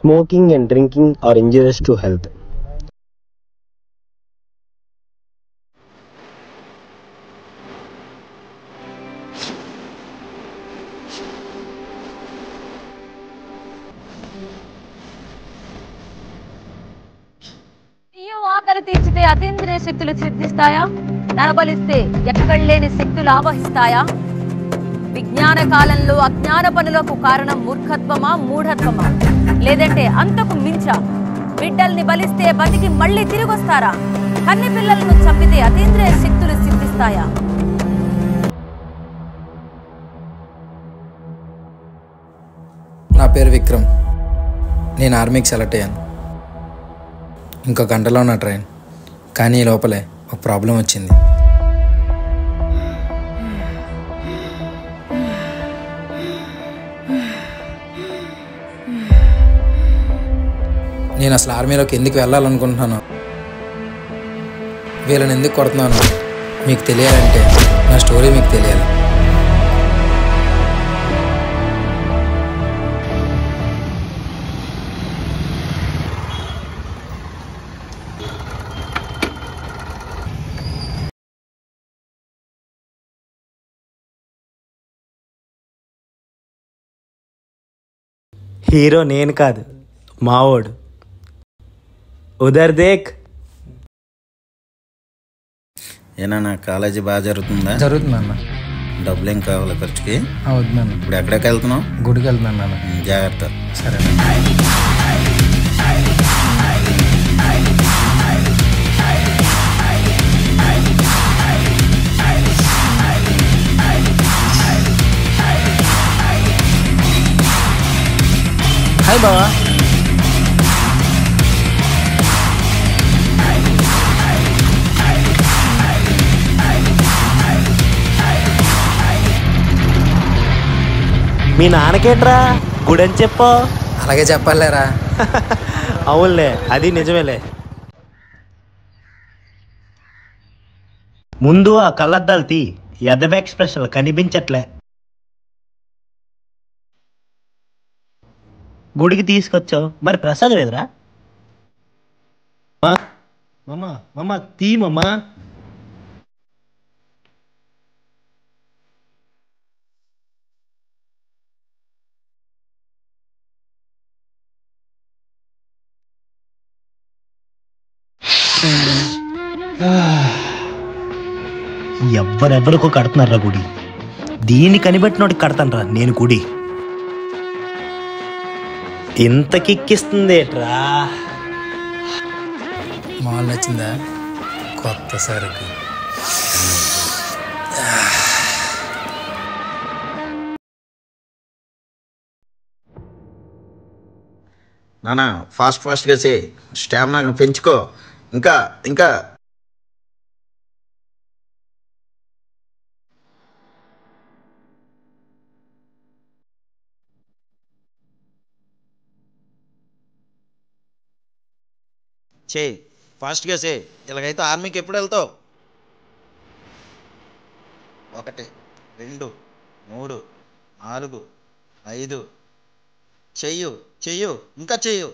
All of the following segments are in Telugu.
Smoking and drinking are injurious to health. ఆకలి తీర్చితే అతీంద్రియ శక్తులు సిద్ధిస్తాయా? నరబలిస్తే ఎక్కడ లేని శక్తులు ఆవహిస్తాయా? విజ్ఞాన కాలంలో అజ్ఞాన పనులకు కారణం మూర్ఖత్వమా, మూఢత్వమా, లేదంటే అంతకు మించా? బిడ్డల్ని బలిస్తే బతికి మళ్ళీ తిరిగొస్తారా? కన్ని పిల్లలను చంపితే అతీంద్రియ శక్తులు సిద్ధిస్తాయా? నా పేరు విక్రమ్. నేను ఆర్మీకి సెలెక్ట్ అయ్యాను. ఇంకో గంటలో నా ట్రైన్. కానీ ఈ లోపలే ఒక ప్రాబ్లం వచ్చింది. నేను అసలు ఆర్మీలోకి ఎందుకు వెళ్ళాలనుకుంటున్నాను, వీళ్ళని ఎందుకు కొడుతున్నాను మీకు తెలియాలంటే నా స్టోరీ మీకు తెలియాలి. హీరో నేను కాదు, మావోడు. ఉదర్ దేక్. ఏనా కాలేజీ బాగా జరుగుతుందా? జరుగుతుందన్న. డబ్బులు ఏం కావాలి ఖర్చుకి? అవుతుందన్న. ఇప్పుడు ఎక్కడికి వెళ్తున్నావు? గుడికి వెళ్తున్నాను అన్న. జాగ్రత్త. సరే. హాయ్ బావా. మీ నాన్నకేట్రా గుడని చెప్పు. అలాగే చెప్పాలేరా. అవునులే, అది నిజమేలే. ముందు ఆ కళ్ళద్దాలు తీ. ఎదవ ఎక్స్ప్రెషన్ కనిపించట్లే. గుడికి తీసుకొచ్చావు, మరి ప్రసాదం ఎదురా? మమ్మ తీ మమ్మ. ఎవరెవరికో కడుతున్నారా గుడి. దీన్ని కనిపెట్టినోడికి కడతానరా నేను గుడి. ఇంత కిక్కిస్తుంది ఏట్రా? మాల్ నచ్చిందా? కొత్త సరుకు. నానా ఫాస్ట్గా చేయి. స్టామినా పెంచుకో. ఇంకా ఇంకా చేయి. ఫాస్ట్గా చేయి. ఇలాగైతే ఆర్మీకి ఎప్పుడు వెళ్తావు? 1 2 3 4 5 చెయ్యు చెయ్యు ఇంకా చెయ్యు.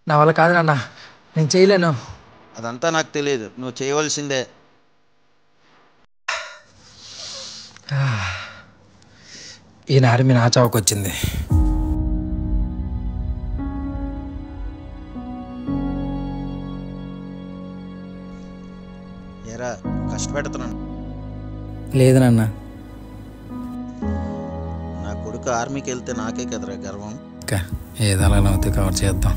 నా వల్ల కాదు నాన్న, నేను చేయలేను. అదంతా నాకు తెలియదు, నువ్వు చేయవలసిందే. ఈయన ఆర్మీ నా చావుకు వచ్చింది. ఏరా కష్టపెడుతున్నాను. లేదు నాన్న. నా కొడుకు ఆర్మీకి వెళ్తే నాకే కదరా గర్వం. ఏదో అలా నవ్వుతూ కవర్ చేద్దాం.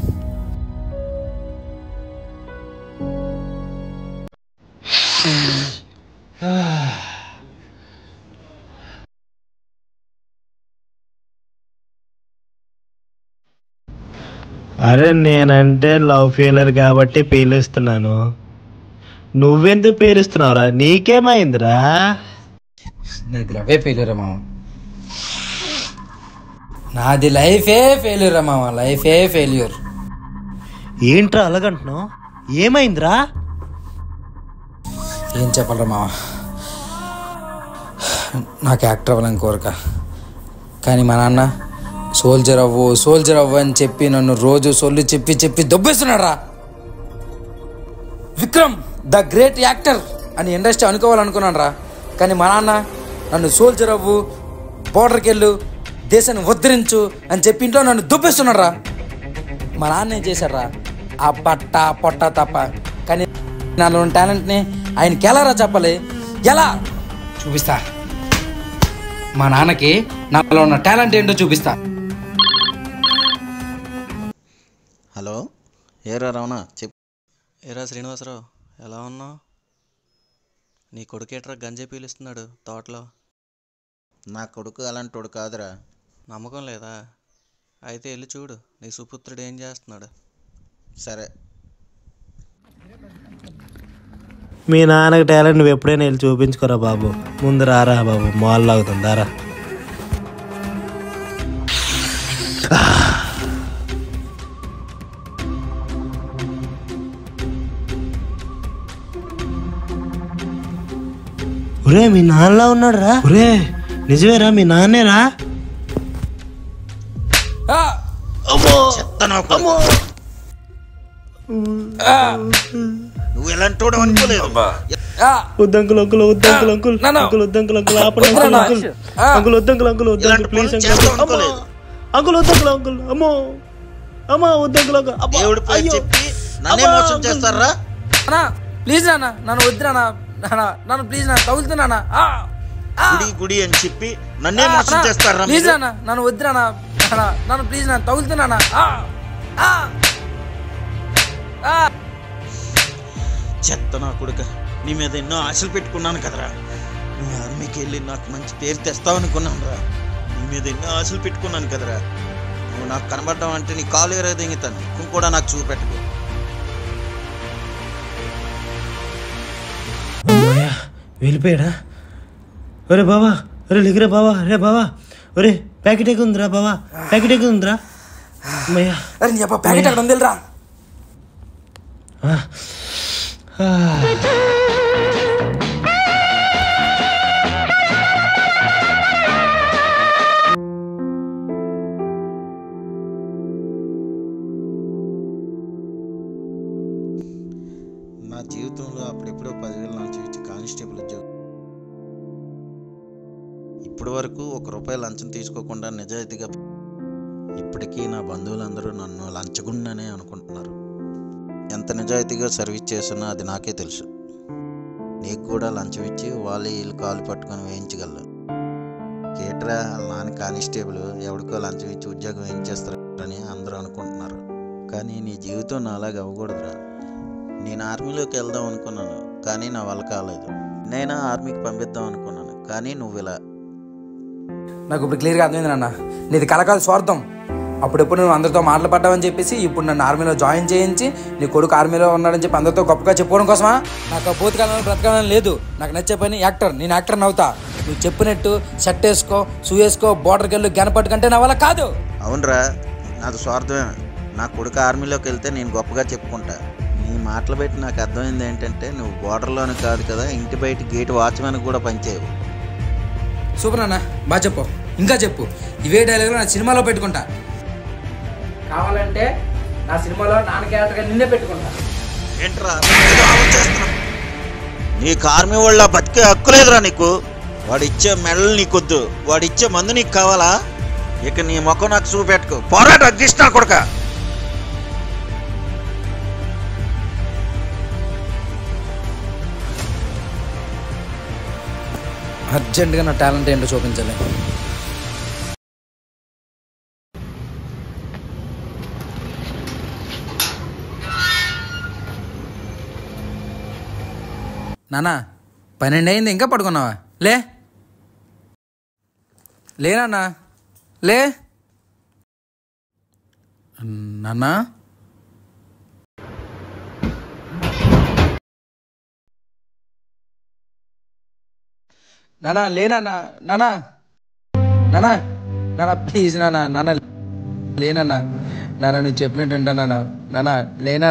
అరే నేనంటే లవ్ ఫెయిలర్ కాబట్టి పీలుస్తున్నాను. నువ్వెందుకు పేరుస్తున్నావురా? నీకేమైందిరా? నాది లవే ఫెయిల్యూరా మామ. నాది లైఫే ఫెయిల్యూరా మామ. లైఫే ఫెయిల్యూర్. ఏంట్రా అలాగంటున్నావు? ఏమైందిరా? ఏం చెప్పాలరా మామ, నాకు యాక్టర్ అవ్వాలని కోరిక. కానీ మా నాన్న సోల్జర్ అవ్వు అని చెప్పి నన్ను రోజు సొల్లు చెప్పి చెప్పి దొబ్బేస్తున్నాడు రా. విక్రమ్ ద గ్రేట్ యాక్టర్ అని ఇండస్ట్రీ అనుకోవాలనుకున్నాను రా. కానీ మా నాన్న నన్ను సోల్జర్ అవ్వు, బోర్డర్కి వెళ్ళు, దేశాన్ని ఉద్ధరించు అని చెప్పి ఇంట్లో నన్ను దొబ్బేస్తున్నాడు రా. మా నాన్న ఏం చేశాడు రా, ఆ పట్ట పొట్ట తప్ప. కానీ నాలో ఉన్న టాలెంట్ని ఆయనకి ఎలా రా చెప్పాలి? ఎలా చూపిస్తా? మా నాన్నకి నాలో ఉన్న టాలెంట్ ఏంటో చూపిస్తా. హలో, ఏరా రమణ చెప్పు. ఏరా శ్రీనివాసరావు, ఎలా ఉన్నావు? నీ కొడుకు ఏట్రా గంజాయి పీలుస్తున్నాడు తోటలో. నా కొడుకు అలాంటోడు కాదురా. నమ్మకం లేదా? అయితే వెళ్ళి చూడు నీ సుపుత్రుడు ఏం చేస్తున్నాడు. సరే. మీ నాన్నకి టాలెంట్ నువ్వు ఎప్పుడైనా వెళ్ళి చూపించుకోరా బాబు. ముందు రారా బాబు, మాల్ లాగుతుంది రా. ఒరే మీ నాన్నలా ఉన్నాడు రా. ఒరే నిజమేరా, మీ నాన్నేరా? నువ్వు ఎలాంటోడు అనుకోలేదు. వద్దంకుల్ అంకుల్, వద్దంకుల్ అంకుల్, అంకుల్ వద్దంకుల్ అంకుల్, ఆపండి అంకుల్, అంకుల్ అంకుల్ వద్దంకుల్ అంకుల్, వద్దంకుల్ ప్లీజ్ అంకుల్, అంకుల్ వద్దంకుల్ అంకుల్, అమ్మో అమ్మా వద్దంకుల్ అంకుల్. దేవుడి పేరు చెప్పి నన్నే మోసం చేస్తారా? ప్లీజ్ నాన్న, నన్ను వద్దు నాన్న, నన్ను ప్లీజ్ నాన్న, తగులుతున్నా. గుడి గుడి అని చెప్పి నన్నే మోసం చేస్తారా? ప్లీజ్ నాన్న, నన్ను వద్దు నాన్న, నన్ను ప్లీజ్ నాన్న, తగులుతున్నా. చెత్త నా కొడుక, నీ మీద ఎన్నో ఆశలు పెట్టుకున్నాను కదరా. నువ్వు ఆర్మీకి వెళ్ళి నాకు మంచి పేరు తెస్తావు అనుకున్నాను రా. నీ మీద ఎన్నో ఆశలు పెట్టుకున్నాను కదరా. నువ్వు నాకు కనబడ్డావు అంటే నీ కాలు ఎరగ దింగుతాను. దిక్కు కూడా నాకు చూపెట్టుకో. వెళ్ళిపోయాడా? ఒరే బావా, ఒరే లిగరే బావా, రే బావా, ఒరే ప్యాకెట్ ఎక్కడ ఉందిరా బావా, ప్యాకెట్ ఎక్కడ ఉందిరా? అమ్మయ్యా, ప్యాకెట్ అక్కడ ఉందిరా. నా జీవితంలో అప్పుడెప్పుడో 10,000 లంచం ఇచ్చి కానిస్టేబుల్ ఉద్యోగం. ఇప్పటి వరకు ₹1 లంచం తీసుకోకుండా నిజాయితీగా. ఇప్పటికీ నా బంధువులందరూ నన్ను లంచగుండానే అనుకుంటున్నారు. ఎంత నిజాయితీగా సర్వీస్ చేస్తున్నా అది నాకే తెలుసు. నీకు కూడా లంచం ఇచ్చి వాళ్ళు వీళ్ళు కాలు పట్టుకొని వేయించగలరు. కేటరా వాళ్ళ నాన్న కానిస్టేబుల్, ఎవడికో లంచం ఇచ్చి ఉద్యోగం వేయించేస్తారని అందరూ అనుకుంటున్నారు. కానీ నీ జీవితం నాలాగా అవ్వకూడదురా. నేను ఆర్మీలోకి వెళ్దాం అనుకున్నాను, కానీ నా వల్ల కాలేదు. నేనా ఆర్మీకి పంపిద్దాం అనుకున్నాను, కానీ నువ్వు ఇలా. నాకు ఇప్పుడు క్లియర్గా అర్థమైంది నాన్న, నీది కలకాల స్వార్థం. అప్పుడెప్పుడు నువ్వు అందరితో మాటలు పడ్డావని చెప్పేసి ఇప్పుడు నన్ను ఆర్మీలో జాయిన్ చేయించి నీ కొడుకు ఆర్మీలో ఉన్నాడని చెప్పి అందరితో గొప్పగా చెప్పుకోవడం కోసమా? నాకు ఆ భూతకాలంలో బ్రతకాలని లేదు. నాకు నచ్చే పని యాక్టర్. నేను యాక్టర్ని అవుతా. నువ్వు చెప్పినట్టు షర్ట్ వేసుకో, షూ వేసుకో, బోర్డర్కి వెళ్ళు, గనపట్టు కంటే నా వల్ల కాదు. అవునరా, నాది స్వార్థమే. నా కొడుకు ఆర్మీలోకి వెళ్తే నేను గొప్పగా చెప్పుకుంటా. నీ మాటలు పెట్టి నాకు అర్థమైంది ఏంటంటే నువ్వు బోర్డర్లోనే కాదు కదా, ఇంటి బయట గేట్ వాచ్మెన్ కూడా పనిచేయవు. సూపర్ అన్న, బాగా చెప్పు, ఇంకా చెప్పు. ఇవే డైలాగులు నా సినిమాలో పెట్టుకుంటా. కావాలంటే నా సినిమాలో నాన్న క్యారెక్టర్గా నిన్నే పెట్టుకుంటా. ఏంట్రా నీకు ఆర్మీ వాళ్ళ బతికే హక్కు లేదురా నీకు. వాడిచ్చే మెడలు నీకొద్దు, వాడిచ్చే మందు నీకు కావాలా? ఇక నీ ముఖం నాకు చూపెట్టుకో. పోరాట అగ్గిస్తా కొడుక. అర్జెంటుగా నా టాలెంట్ ఏంటో చూపించాలి. నానా 12 అయింది, ఇంకా పడుకున్నావా? లేనా లే నాన్నా. నానా లేనా నానా, నానా నానా ప్లీజ్ నానా, నానా లేనా నానా, నువ్వు చెప్పినట్టు నానా, నానా లేనా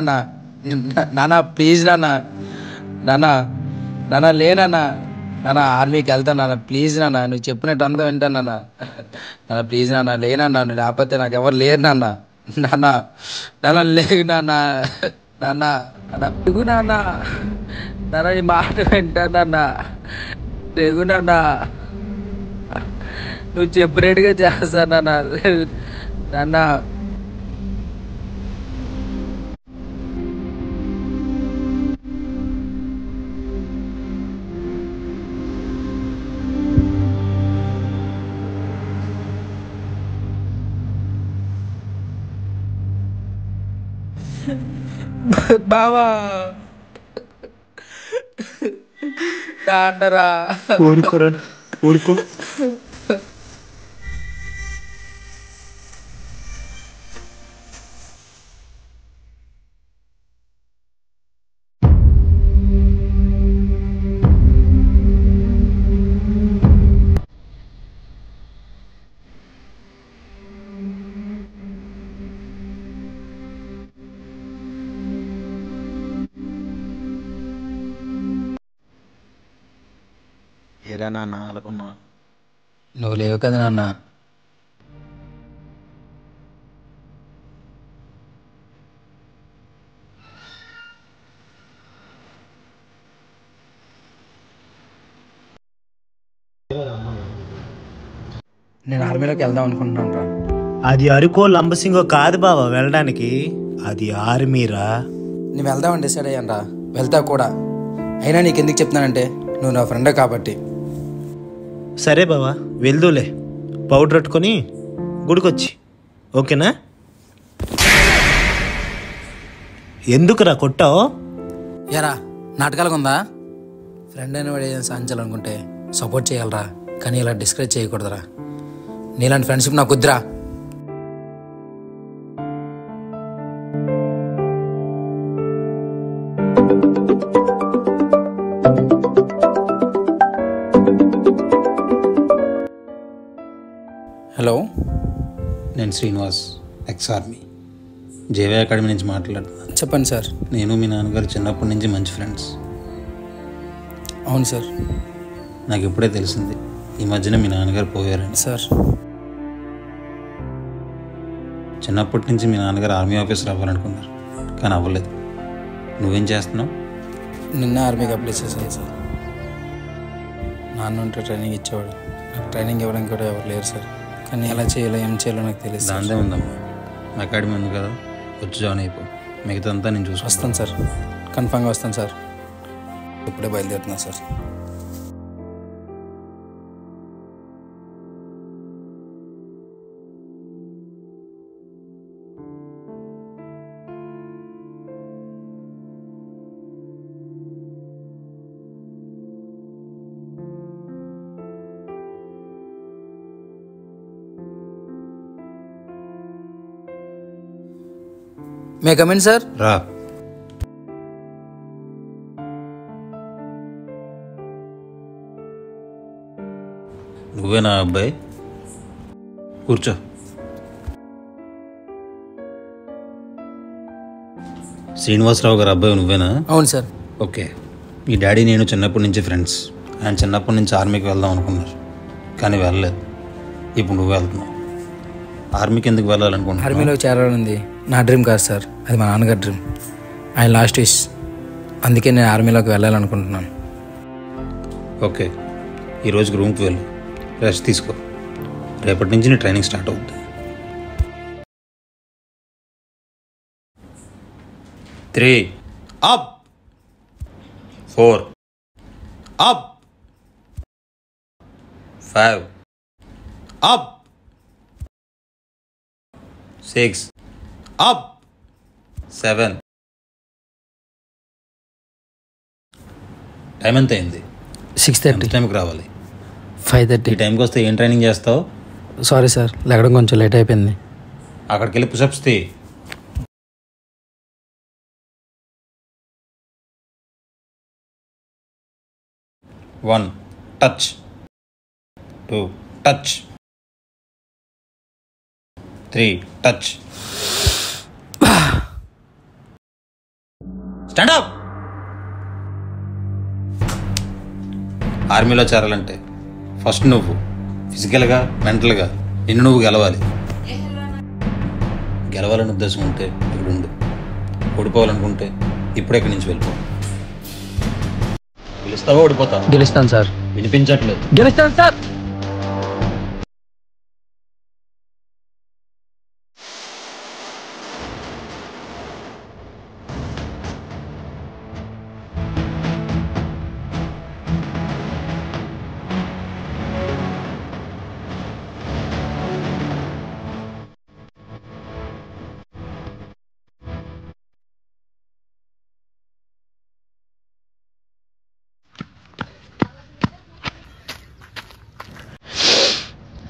నానా, ప్లీజ్ నానా, నానా నానా లేనా నాన్న ఆర్మీకి వెళ్తాను నాన్న, ప్లీజ్ నాన్న, నువ్వు చెప్పినట్టు అంతా వింటాను నాన్న. నాన్న ప్లీజ్ నాన్న, లేనన్నా, నువ్వు లేకపోతే నాకు ఎవరు లేరు నాన్న. నాన్న నాన్న లేవు నాన్న, నాన్న నాన్న లేవు నాన్న, నాన్న ఈ మాట వింటాను నాన్న, లేవు నాన్న, నువ్వు చెప్పినట్టుగా చేస్తాను నాన్న, నాన్న. బావా నాన్నరా, ఊరుకోరా, ఊరుకో. ఏరా నాన్న అనుకున్నా. నువ్వు లేవు కదా నాన్న. నేను ఆర్మీలోకి వెళ్దాం అనుకుంటున్నాను రా. అది అరుకో లంబసింగో కాదు బావా వెళ్ళడానికి, అది ఆర్మీరా. నేను వెళ్దామని డిసైడ్ అయ్యాను రా, వెళ్తా కూడా. అయినా నీకు ఎందుకు చెప్తున్నానంటే నువ్వు నా ఫ్రెండే కాబట్టి. సరే బావా వెళ్దూలే, పౌడర్ పెట్టుకొని గుడికొచ్చి, ఓకేనా? ఎందుకురా కొట్టావు? ఏరా నాటకాలుగా ఉందా? ఫ్రెండ్ అయిన వాడు ఏదైనా సాధించాలనుకుంటే సపోర్ట్ చేయాలరా, కానీ ఇలా డిస్కరేజ్ చేయకూడదురా. నీలాంటి ఫ్రెండ్షిప్ నాకు వద్దురా. హలో, నేను Srinivas, ex army, JY academy నుంచి మాట్లాడుతున్నాను. చెప్పండి సార్. నేను మీ నాన్నగారు చిన్నప్పటి నుంచి మంచి ఫ్రెండ్స్. అవును సార్. నాకు ఇప్పుడే తెలిసింది ఈ మధ్యన మీ నాన్నగారు పోయారని. సార్ చిన్నప్పటి నుంచి మీ నాన్నగారు ఆర్మీ ఆఫీసర్ అవ్వాలనుకున్నారు, కానీ అవ్వలేదు. నువ్వేం చేస్తున్నావు? నిన్న ఆర్మీకి అప్లై చేశాను సార్. నాన్న ఉంటే ట్రైనింగ్ ఇచ్చేవాడు, నాకు ట్రైనింగ్ ఇవ్వడానికి కూడా ఎవరు లేరు సార్. కానీ ఎలా చేయాలో ఏం చేయాలో నాకు తెలియదు. దాందే ఉందమ్మా, అకాడమీ ఉంది కదా, వచ్చి జాయిన్ అయిపో. మిగతా అంతా నేను చూసి వస్తాను సార్, కన్ఫామ్గా వస్తాను సార్. ఇప్పుడే బయలుదేరుతున్నాను sir. May come in sir? రా. నువ్వేనా అబ్బాయి? కూర్చో. శ్రీనివాసరావు గారు అబ్బాయి నువ్వేనా? అవును సార్. ఓకే. మీ డాడీ నేను చిన్నప్పటి నుంచి ఫ్రెండ్స్. ఆయన చిన్నప్పటి నుంచి ఆర్మీకి వెళ్దాం అనుకున్నారు, కానీ వెళ్ళలేదు. ఇప్పుడు నువ్వు వెళ్తున్నావు. ఆర్మీకి ఎందుకు వెళ్ళాలనుకుంటున్నావు? ఆర్మీలో చేరాలనుంది నా డ్రీమ్ కాదు సార్, అది మా నాన్నగారి డ్రీమ్. ఆయన లాస్ట్ విష్, అందుకే నేను ఆర్మీలోకి వెళ్ళాలనుకుంటున్నాను. ఓకే, ఈరోజుకి రూమ్కి వెళ్ళు, రెస్ట్ తీసుకో. రేపటి నుంచి నీ ట్రైనింగ్ స్టార్ట్ అవుతుంది. 3 up, 4 up, 5 up, 6 up, 7. Time ఎంత అయింది? 6:30. టైంకి రావాలి. 5:30. ఈ టైంకి వస్తే ఏం ట్రైనింగ్ చేస్తావు? సారీ సార్, లెగడం కొంచెం లేట్ అయిపోయింది. అక్కడికి వెళ్ళి పుషప్స్ తీ. 1 touch, 2 touch, 3 touch. Stand up. ఆర్మీలో చేరాలంటే ఫస్ట్ నువ్వు ఫిజికల్గా మెంటల్గా నిన్ను నువ్వు గెలవాలి. గెలవాలని ఉద్దేశం ఉంటే ఇక్కడ ఉండు, ఓడిపోవాలనుకుంటే ఇప్పుడే ఇక్కడి నుంచి వెళ్ళిపో. గెలుస్తావా ఓడిపోతావా? గెలుస్తాను సార్. వినిపించట్లేదు. గెలుస్తాను సార్.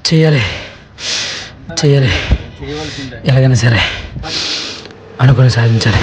చెయ్యాలి ఎలాగైనా సరే అనుకుని సాధించాలి.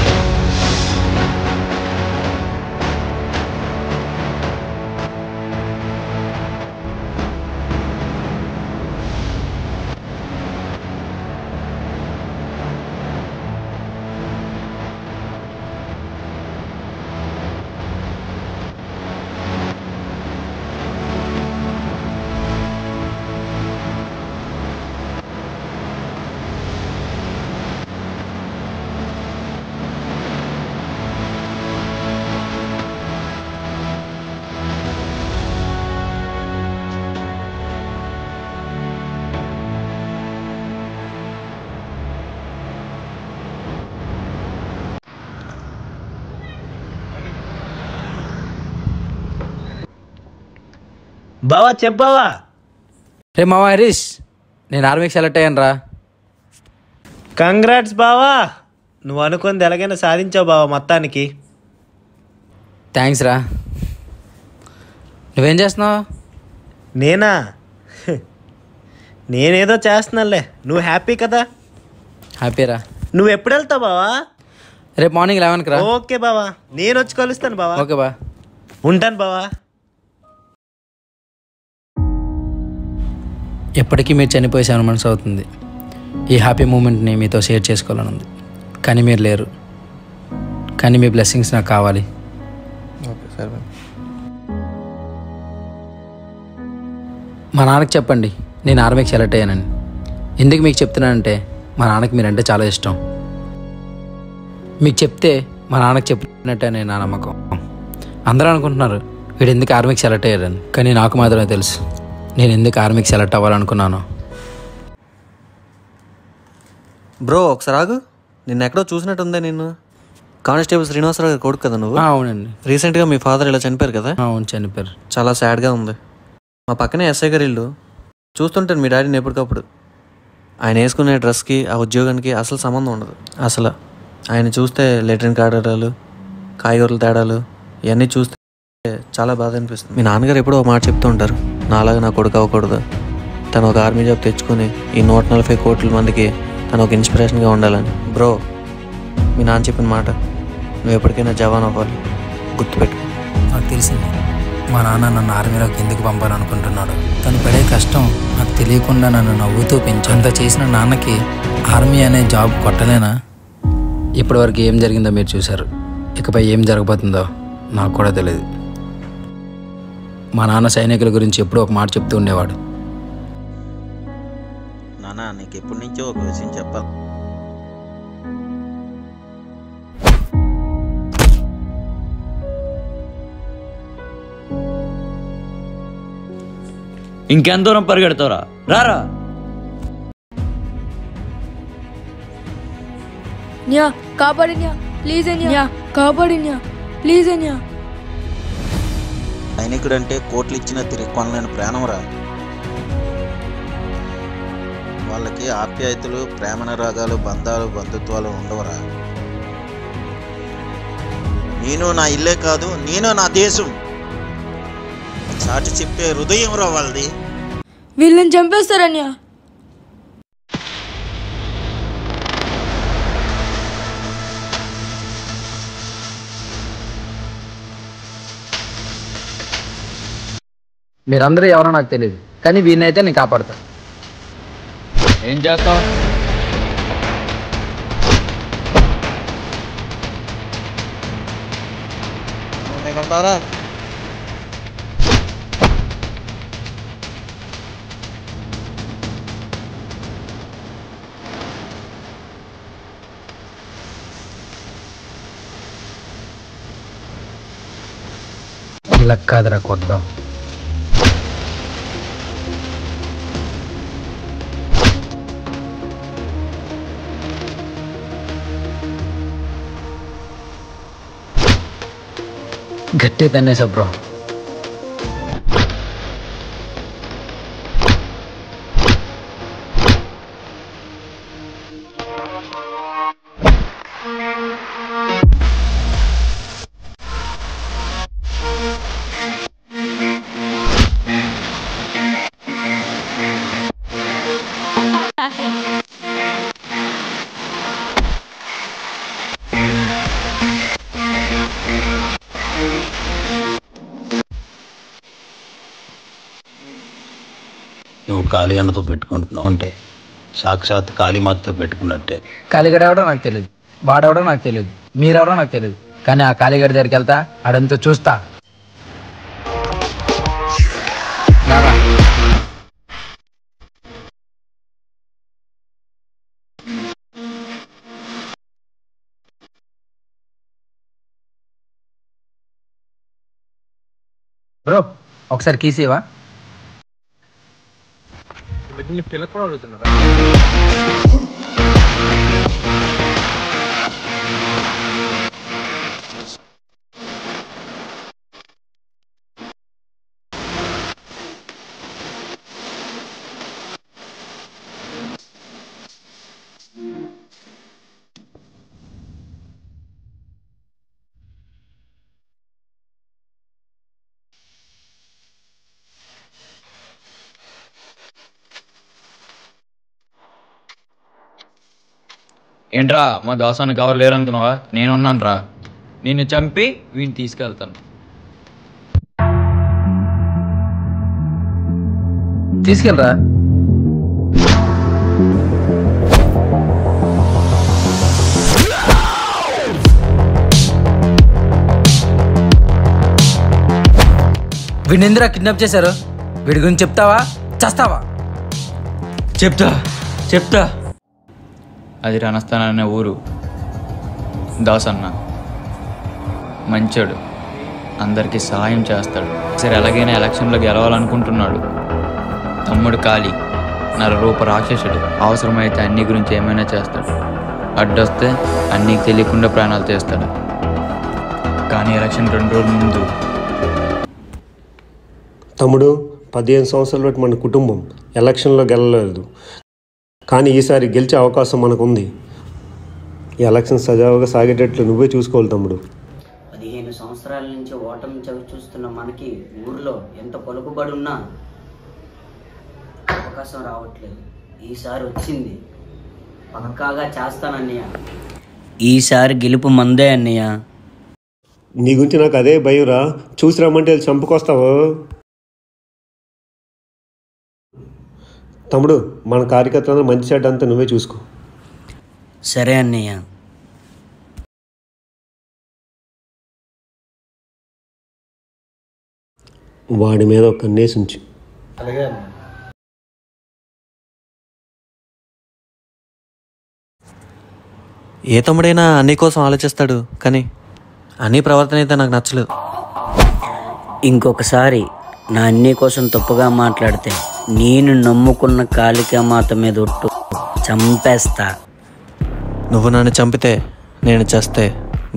బావా చెప్పావా? రే మావా హరీష్, నేను ఆర్మీకి సెలెక్ట్ అయ్యాను రా. కంగ్రాట్స్ బావా, నువ్వు అనుకుంది ఎలాగైనా సాధించావు బావా మొత్తానికి. థ్యాంక్స్ రా. నువ్వేం చేస్తున్నావు? నేనా? నేనేదో చేస్తున్నానులే. నువ్వు హ్యాపీ కదా? హ్యాపీ రా. నువ్వు ఎప్పుడు వెళ్తావు బావా? రేపు మార్నింగ్ 11కి రా. ఓకే బావా, నేను వచ్చి కలుస్తాను బావా. ఓకే బా, ఉంటాను బావా. ఎప్పటికీ మీరు చనిపోయే 7 months అవుతుంది. ఈ హ్యాపీ మూమెంట్ని మీతో షేర్ చేసుకోవాలని ఉంది, కానీ మీరు లేరు. కానీ మీ బ్లెస్సింగ్స్ నాకు కావాలి. ఓకే సరే. మా నాన్నకి చెప్పండి నేను ఆర్మీకి సెలెక్ట్ అయ్యానని. ఎందుకు మీకు చెప్తున్నానంటే మా నాన్నకి మీరంటే చాలా ఇష్టం. మీకు చెప్తే మా నాన్నకి చెప్పినట్టే నేను నా నమ్మకం. అందరూ అనుకుంటున్నారు వీడు ఎందుకు ఆర్మీకి సెలెక్ట్ అయ్యారని, కానీ నాకు మాత్రమే తెలుసు నేను ఎందుకు ఆర్మీకి సెలెక్ట్ అవ్వాలనుకున్నాను. బ్రో ఒకసారి ఆగు, నిన్న ఎక్కడో చూసినట్టుందే. నిన్ను కానిస్టేబుల్ శ్రీనివాసరావు గారు కొడుకు కదా నువ్వు? అవునండి. రీసెంట్గా మీ ఫాదర్ ఇలా చనిపోయారు కదా? అవును, చనిపోయారు. చాలా సాడ్గా ఉంది. మా పక్కనే ఎస్ఐ గారి ఇల్లు. చూస్తుంటాను మీ డాడీని ఎప్పటికప్పుడు. ఆయన వేసుకునే డ్రెస్కి ఆ ఉద్యోగానికి అసలు సంబంధం ఉండదు. అసలు ఆయన చూస్తే లెట్రిన్ కాడడాలు, కాయగూరల తేడాలు ఇవన్నీ చూస్తే చాలా బాధ అనిపిస్తుంది. మీ నాన్నగారు ఎప్పుడో ఒక మాట చెప్తూ ఉంటారు, నాలాగా నా కొడుకు అవ్వకూడదు, తను ఒక ఆర్మీ జాబ్ తెచ్చుకుని ఈ 140 కోట్ల మందికి తను ఒక ఇన్స్పిరేషన్గా ఉండాలని. బ్రో మీ నాన్న చెప్పిన మాట, నువ్వు ఎప్పటికైనా జవాన్ అవ్వాలి, గుర్తుపెట్టుకో. నాకు తెలిసింది మా నాన్న నన్ను ఆర్మీలోకి ఎందుకు పంపాలనుకుంటున్నాడు. తను పడే కష్టం నాకు తెలియకుండా నన్ను నవ్వుతూ పెంచు. అంత చేసిన నాన్నకి ఆర్మీ అనే జాబ్ కొట్టలేనా? ఇప్పటివరకు ఏం జరిగిందో మీరు చూశారు, ఇకపై ఏం జరగబోతుందో నాకు కూడా తెలియదు. మా నాన్న సైనికుల గురించి ఎప్పుడూ ఒక మాట చెప్తూ ఉండేవాడు. నాన్న నీకు ఎప్పటి నుంచో ఒక విషయం చెప్పాలి. ఇంకెంత దూరం పరిగెడతావురా? రారా. న్యా కాపాడి న్యా, ప్లీజ్ న్యా, కాపాడి న్యా, ప్లీజ్ న్యా. సైనికుడు అంటే కోట్లు ఇచ్చిన తిరిగి కొనలేని ప్రాణంరా. వాళ్ళకి ఆప్యాయతలు, ప్రేమనురాగాలు, బంధాలు, బంధుత్వాలు ఉండవురా. నేను నా ఇల్లే కాదు, నేను నా దేశం సాటి చెప్పే హృదయం రా వాళ్ళది. వీళ్ళని చంపేస్తారన్యా. మీరందరూ ఎవరో నాకు తెలియదు, కానీ వీడినైతే నేను కాపాడుతాను. ఏం చేస్తావు? ఇలా కాదురా కొద్దాం. గట్టి తన్నేసా బ్రో. నువ్వు కాళీగన్నతో పెట్టుకుంటున్నావు అంటే సాక్షాత్ కాళీమాతతో పెట్టుకున్నట్టే. కాళీగడ ఎవడో నాకు తెలియదు, వాడెవడో నాకు తెలియదు, మీరెవడో నాకు తెలియదు. కానీ ఆ కాళీగడ దగ్గరికి వెళ్తా, ఆడంతా చూస్తా. బ్రో ఒకసారి కీసేవా? ఏంట్రా మా దోసానికి ఎవరు లేరనుకున్నావా? నేనున్నాను రా. నిన్ను చంపి వీడిని తీసుకెళ్తాను. తీసుకెళ్ళరా. వీడిని ఎందుకు కిడ్నాప్ చేశారు? వీడి గురించి చెప్తావా చేస్తావా? చెప్తా. అది రణస్థానం అనే ఊరు. దాసన్న మంచోడు, అందరికీ సహాయం చేస్తాడు. సరే ఎలాగైనా ఎలక్షన్లో గెలవాలనుకుంటున్నాడు. తమ్ముడు కాళీ నరరూప రాక్షసుడు. అవసరమైతే అన్ని గురించి ఏమైనా చేస్తాడు. అడ్డొస్తే అన్నీకి తెలియకుండా ప్రాణాలు తీస్తాడు. కానీ ఎలక్షన్ 2 రోజుల ముందు తమ్ముడు 15 సంవత్సరాల బట్టి మన కుటుంబం ఎలక్షన్లో గెలలేదు, కానీ ఈసారి గెలిచే అవకాశం మనకు ఉంది. ఈ ఎలక్షన్ సజావుగా సాగేటట్లు నువ్వే చూసుకోవాలి తమ్ముడు. 15 సంవత్సరాల నుంచి ఓటమి చవి చూస్తున్న మనకి ఊర్లో ఎంత పలుకుబడి ఉన్నా అవకాశం రావట్లేదు. ఈసారి వచ్చింది, పక్కాగా చేస్తానన్నయ్య. ఈసారి గెలుపు మందే అన్నయ్య. నీ గురించి నాకు అదే భయం రా. చూసి రమ్మంటే చంపుకొస్తావు తమ్ముడు. మన కార్యకర్తలందరూ మంచి చెడ్డ అంతా నువ్వే చూసుకో. సరే అన్నయ్య. వాడి మీద ఒక కన్నేసి ఉంచు. ఏ తమ్ముడైనా అన్నీ కోసం ఆలోచిస్తాడు, కానీ అన్నీ ప్రవర్తన అయితే నాకు నచ్చలేదు. ఇంకొకసారి నా అన్నీ కోసం తప్పుగా మాట్లాడితే నేను నమ్ముకున్న కాళికామాత మీద ఒట్టు చంపేస్తా. నువ్వు నన్ను చంపితే నేను చేస్తే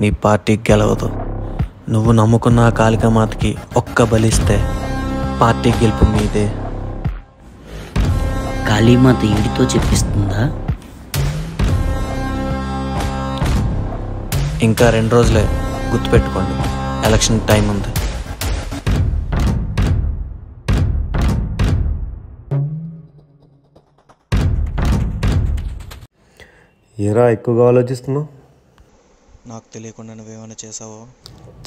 నీ పార్టీ గెలవదు. నువ్వు నమ్ముకున్న ఆ కాళికామాతకి ఒక్క బలిస్తే పార్టీ గెలుపు మీదే. కాళీమాత ఈడితో చెప్పిస్తుందా? ఇంకా 2 రోజులే, గుర్తుపెట్టుకోండి. ఎలక్షన్ టైం ఉంది. ఏరా ఎక్కువగా ఆలోచిస్తున్నావు? నాకు తెలియకుండా నువ్వేమైనా చేసావో?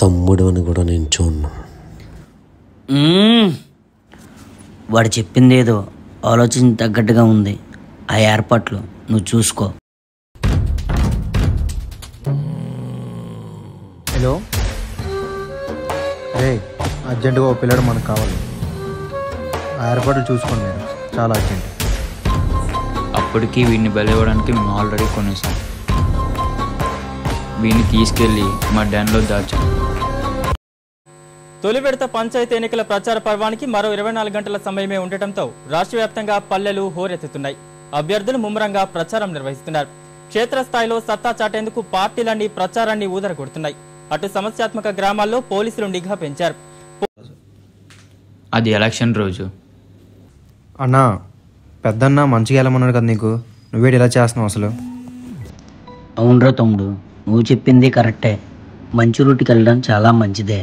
తమ్ముడు అని కూడా నేను చూడను. వాడు చెప్పిందేదో ఆలోచన తగ్గట్టుగా ఉంది. ఆ ఏర్పాట్లు నువ్వు చూసుకో. హలో, రే అర్జెంటుగా ఓ పిల్లడు మనకు కావాలి. ఆ ఏర్పాట్లు చూసుకోండి, నేను చాలా అర్జెంట్. అప్పటికి వీడిని బలివ్వడానికి మేము ఆల్రెడీ కొనేసాం. వీడిని తీసుకెళ్ళి మా డ్యాన్లో దాచాం. తొలి విడత పంచాయతీ ఎన్నికల ప్రచార పర్వానికి మరో 24 గంటల సమయమే ఉండటంతో రాష్ట్ర వ్యాప్తంగా పల్లెలు హోరెత్తుతున్నాయి. అభ్యర్థులు ముమ్మరంగా ప్రచారం నిర్వహిస్తున్నారు. క్షేత్రస్థాయిలో సత్తా చాటేందుకు పార్టీలన్నీ ప్రచారాన్ని ఊదరగొడుతున్నాయి. అటు సమస్యాత్మక గ్రామాల్లో పోలీసులు నిఘా పెంచారు. అది ఎలక్షన్ రోజు. అన్నా పెద్దన్న మంచిగా వెళ్ళమన్నాడు కదా నీకు, నువ్వేటి ఇలా చేస్తున్నావు అసలు? అవునరా తమ్ముడు, నువ్వు చెప్పింది కరెక్టే. మంచి రూట్కి వెళ్ళడం చాలా మంచిదే,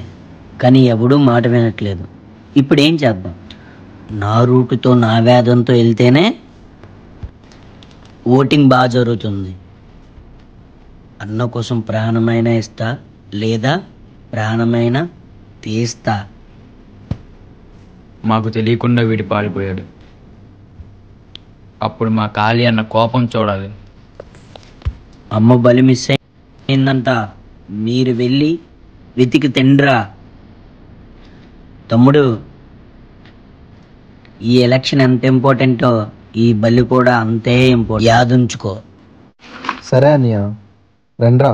కానీ ఎవడూ మాట వినట్లేదు. ఇప్పుడు ఏం చేద్దాం? నా రూటుతో నా వేదంతో వెళ్తేనే ఓటింగ్ బాగా జరుగుతుంది. అన్న కోసం ప్రాణమైనా ఇస్తా, లేదా ప్రాణమైనా తీస్తా. మాకు తెలియకుండా వీడి పారిపోయాడు. అప్పుడు మా కాళీ అన్న కోపం చూడాలి. అమ్మ బలి మిస్ అయిందంట, మీరు వెళ్ళి వెతికి తిండ్రా. తమ్ముడు, ఈ ఎలక్షన్ ఎంత ఇంపార్టెంటో ఈ బలి కూడా అంతే ఇంపార్టెంట్. యాదుంచుకో. సరే అన్నయ్య, రండ్రా.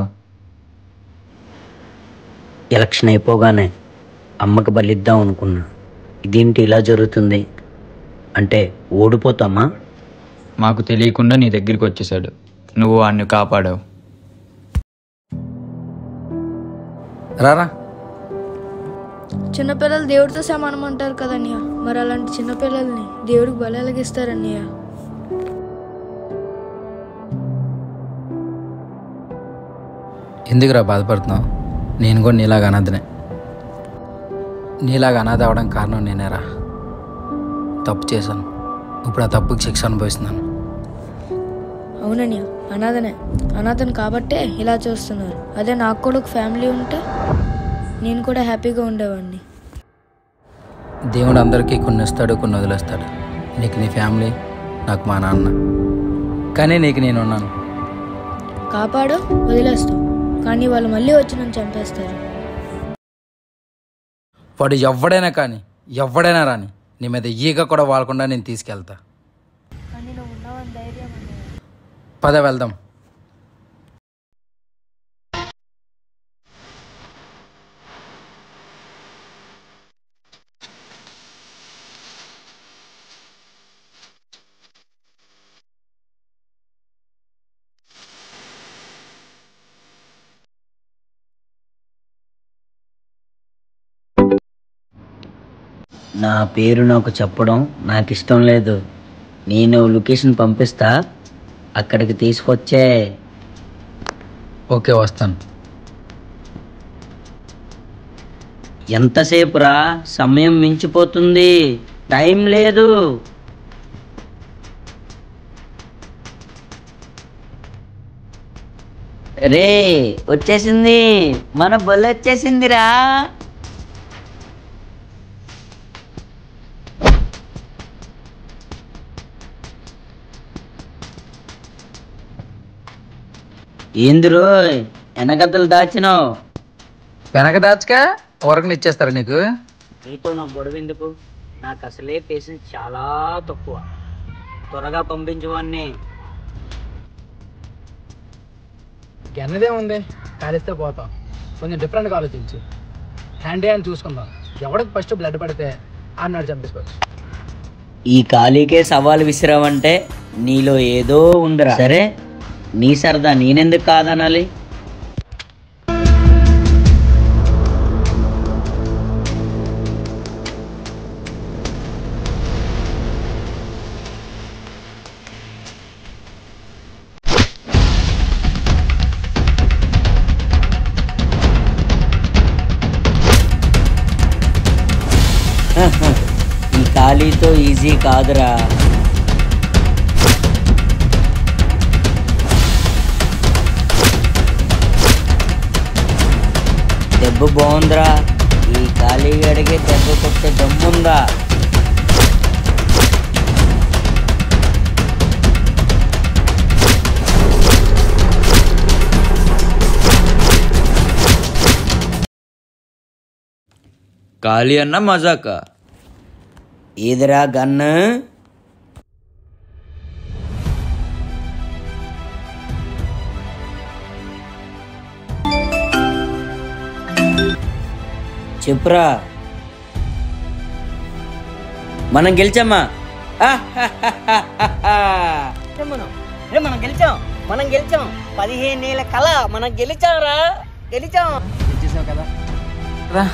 ఎలక్షన్ అయిపోగానే అమ్మకి బలిద్దాం అనుకున్నా. ఇదేంటి ఇలా జరుగుతుంది? అంటే ఓడిపోతామా? మాకు తెలియకుండా నీ దగ్గరికి వచ్చేసాడు, నువ్వు వాడిని కాపాడావు. రారా. చిన్నపిల్లలు దేవుడితో సమానం అంటారు కదన్నయ్య, మరి అలాంటి చిన్నపిల్లల్ని దేవుడికి బలి ఎలాగిస్తారన్నయ్య? ఎందుకురా బాధపడుతున్నావు? నేను కూడా నీలాగా అనాథనే. నీలాగా అనాథ అవడం కారణం నేనేరా. తప్పు చేశాను, ఇప్పుడు ఆ తప్పుకి శిక్ష అనుభవిస్తున్నాను. అవునన్నయ్య, అనాథను కాబట్టే ఇలా చూస్తున్నారు. అదే నాకు కూడా ఒక ఫ్యామిలీ ఉంటే నేను కూడా హ్యాపీగా ఉండేవాడిని. దేవుడు అందరికీ కొన్ని ఇస్తాడు, కొన్ని వదిలేస్తాడు. నీకు నీ ఫ్యామిలీ, నాకు మా నాన్న, కానీ నీకు నేను ఉన్నాను. కాపాడు, వదిలేస్తావు, కానీ వాళ్ళు మళ్ళీ వచ్చి నన్ను చంపేస్తారు. వాడు ఎవడైనా కానీ, ఎవడైనా రాని, నీ మీద ఈగ కూడా వాడకుండా నేను తీసుకెళ్తా. పద వెళ్దాం. నా పేరు నాకు చెప్పడం నాకు ఇష్టం లేదు. నేను లొకేషన్ పంపిస్తా, అక్కడికి తీసుకొచ్చే. ఓకే, వస్తాను. ఎంతసేపు రా? సమయం మించిపోతుంది, టైం లేదు. రే వచ్చేసింది, మన బొల్ల వచ్చేసిందిరా. ఏందిరో వెనకతలు దాచినావు? వెనక దాచక ఊరకని ఇచ్చేస్తారా నీకు? నీతో నాకు గొడవ ఎందుకు? నాకు అసలే పేషెన్స్ చాలా తక్కువ. త్వరగా పంపించవాన్ని. గన్నదే ఉంది, కాలిస్తే పోతాం. కొంచెం డిఫరెంట్గా ఆలోచించు. హ్యాండ్ హ్యాండ్ చూసుకుందాం. ఎవరికి ఫస్ట్ బ్లడ్ పడితే అన్నాడు చంపేసుకోవచ్చు. ఈ ఖాళీకే సవాల్ విసిరావంటే నీలో ఏదో ఉందిరా. సరే, నీ సరదా నేనెందుకు కాదనాలి? ఈ ఖాళీతో ఈజీ కాదురా. దెబ్బ బాగుందిరా. ఈ ఖాళీ గడికి దెబ్బ కొట్టే దమ్ముందా? ఖాళీ అన్న మజాక. ఏదిరా గన్ను? చెప్పురా. మనం గెలిచామా? మనం గెలిచాం, మనం గెలిచాం. 15 ఏళ్ళ కళ మనం గెలిచాంరా, గెలిచాం. గెలిచేసావు కదా రా,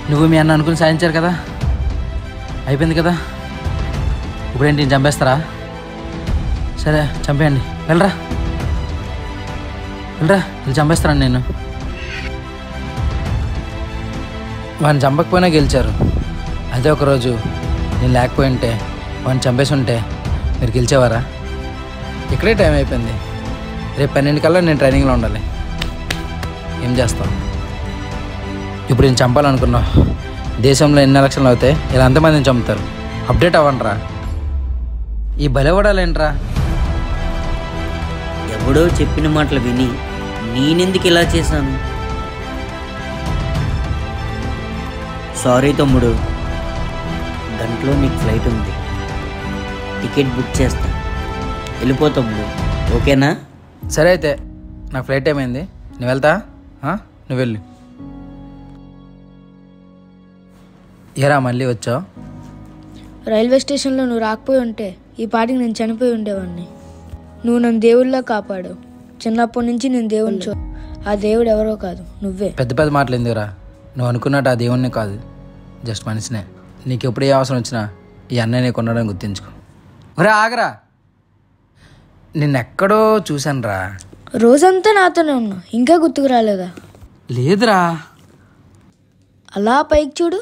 నువ్వు మీ అన్న అనుకుని సాధించారు కదా, అయిపోయింది కదా. ఇప్పుడేంటి నేను చంపేస్తారా? సరే చంపేయండి, వెళ్ళరా వెళ్ళరా, వీళ్ళు చంపేస్తారండి. నేను వాడిని చంపకపోయినా గెలిచారు. అదే ఒకరోజు నేను లేకపోయి ఉంటే, వాడిని చంపేసి ఉంటే మీరు గెలిచేవారా? ఇక్కడే టైం అయిపోయింది. రేపు 12 కల్లా నేను ట్రైనింగ్లో ఉండాలి. ఏం చేస్తాం? ఇప్పుడు నేను చంపాలనుకున్నావు. దేశంలో ఎన్ని ఎలక్షన్లు అవుతాయి, ఇలా అంతమందిని చంపుతారు. అప్డేట్ అవ్వండిరా. ఈ బలవడాలేంట్రా? ఎవడో చెప్పిన మాటలు విని నేనెందుకు ఇలా చేశాను? సారీ తమ్ముడు, గంటలో నీకు ఫ్లైట్ ఉంది, టికెట్ బుక్ చేస్తా, వెళ్ళిపో తమ్ముడు, ఓకేనా? సరే అయితే, నాకు ఫ్లైట్ టైం అయింది, నువ్వు వెళ్తా? నువ్వు వెళ్ళు. ఏరా మళ్ళీ వచ్చావు? రైల్వే స్టేషన్లో నువ్వు రాకపోయి ఉంటే ఈ పాటికి నేను చనిపోయి ఉండేవాడిని. నువ్వు నన్ను దేవుళ్ళ కాపాడావు. చిన్నప్పటి నుంచి నేను దేవుని ఆ దేవుడు ఎవరో కాదు, నువ్వే. పెద్ద పెద్ద మాటలు ఎందుకురా? నువ్వు అనుకున్నట్టు ఆ దేవుణ్ణి కాదు, జస్ట్ మనిషినే. నీకు ఎప్పుడు ఏ అవసరం వచ్చినా ఈ అన్నయ్య నీకు ఉండడం గుర్తించుకో. ఒరే ఆగరా, నిన్నెక్కడో చూశాను రా. రోజంతా నాతోనే ఉన్నా, ఇంకా గుర్తుకు రాలేదా? లేదురా. అలా పైకి చూడు.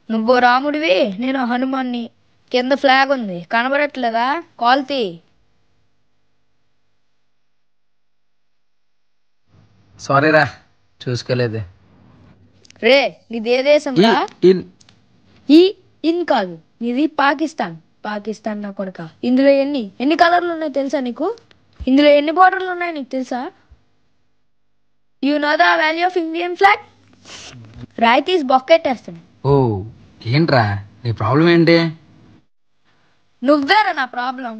నువ్వు రాముడివి, నేను హనుమాన్ని. కింద ఫ్లాగ్ ఉంది, కనబడట్లేదా? కాల్తీ. సారీ రా, చూసుకోలేదు. రే నీది ఏ దేశం రా? ఇన్ కాదు, నీది పాకిస్తాన్. పాకిస్తాన్ నా కొడుక. ఇందులో ఎన్ని కలర్లు ఉన్నాయో తెలుసా నీకు? ఇందులో ఎన్ని బోర్డర్లు ఉన్నాయో నీకు తెలుసా? You know the value of Indian flag? Right ఈస్ బొక్కెట్టేస్తాను. ఓ ఏంట్రా నీ ప్రాబ్లం ఏంటి? నువ్వేరా నా ప్రాబ్లం.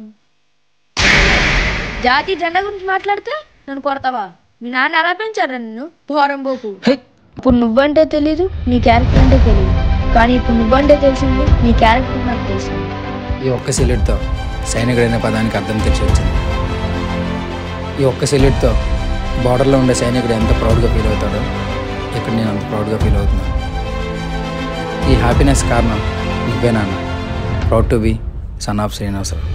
జాతి జెండా గురించి మాట్లాడితే నన్ను కొడతావా? మీ నాన్న ఎలా పెంచారా నిన్ను? పోరంబోకు. ఇప్పుడు నువ్వంటే తెలీదు, నీ క్యారెక్టర్ అంటే తెలియదు. కానీ ఇప్పుడు నువ్వంటే తెలిసింది, నీ క్యారెక్టర్ నాకు తెలిసింది. ఈ ఒక్క సెల్యూట్తో సైనికుడైన పదానికి అర్థం తెలిసి వచ్చింది. ఈ ఒక్క సెల్యూట్తో బార్డర్లో ఉండే సైనికుడు ఎంత ప్రౌడ్గా ఫీల్ అవుతాడో ఇక్కడ నేను అంత ప్రౌడ్గా ఫీల్ అవుతున్నాను. ఈ హ్యాపీనెస్ కారణం నువ్వే నాన్న. Proud to be son of Srinivasarao.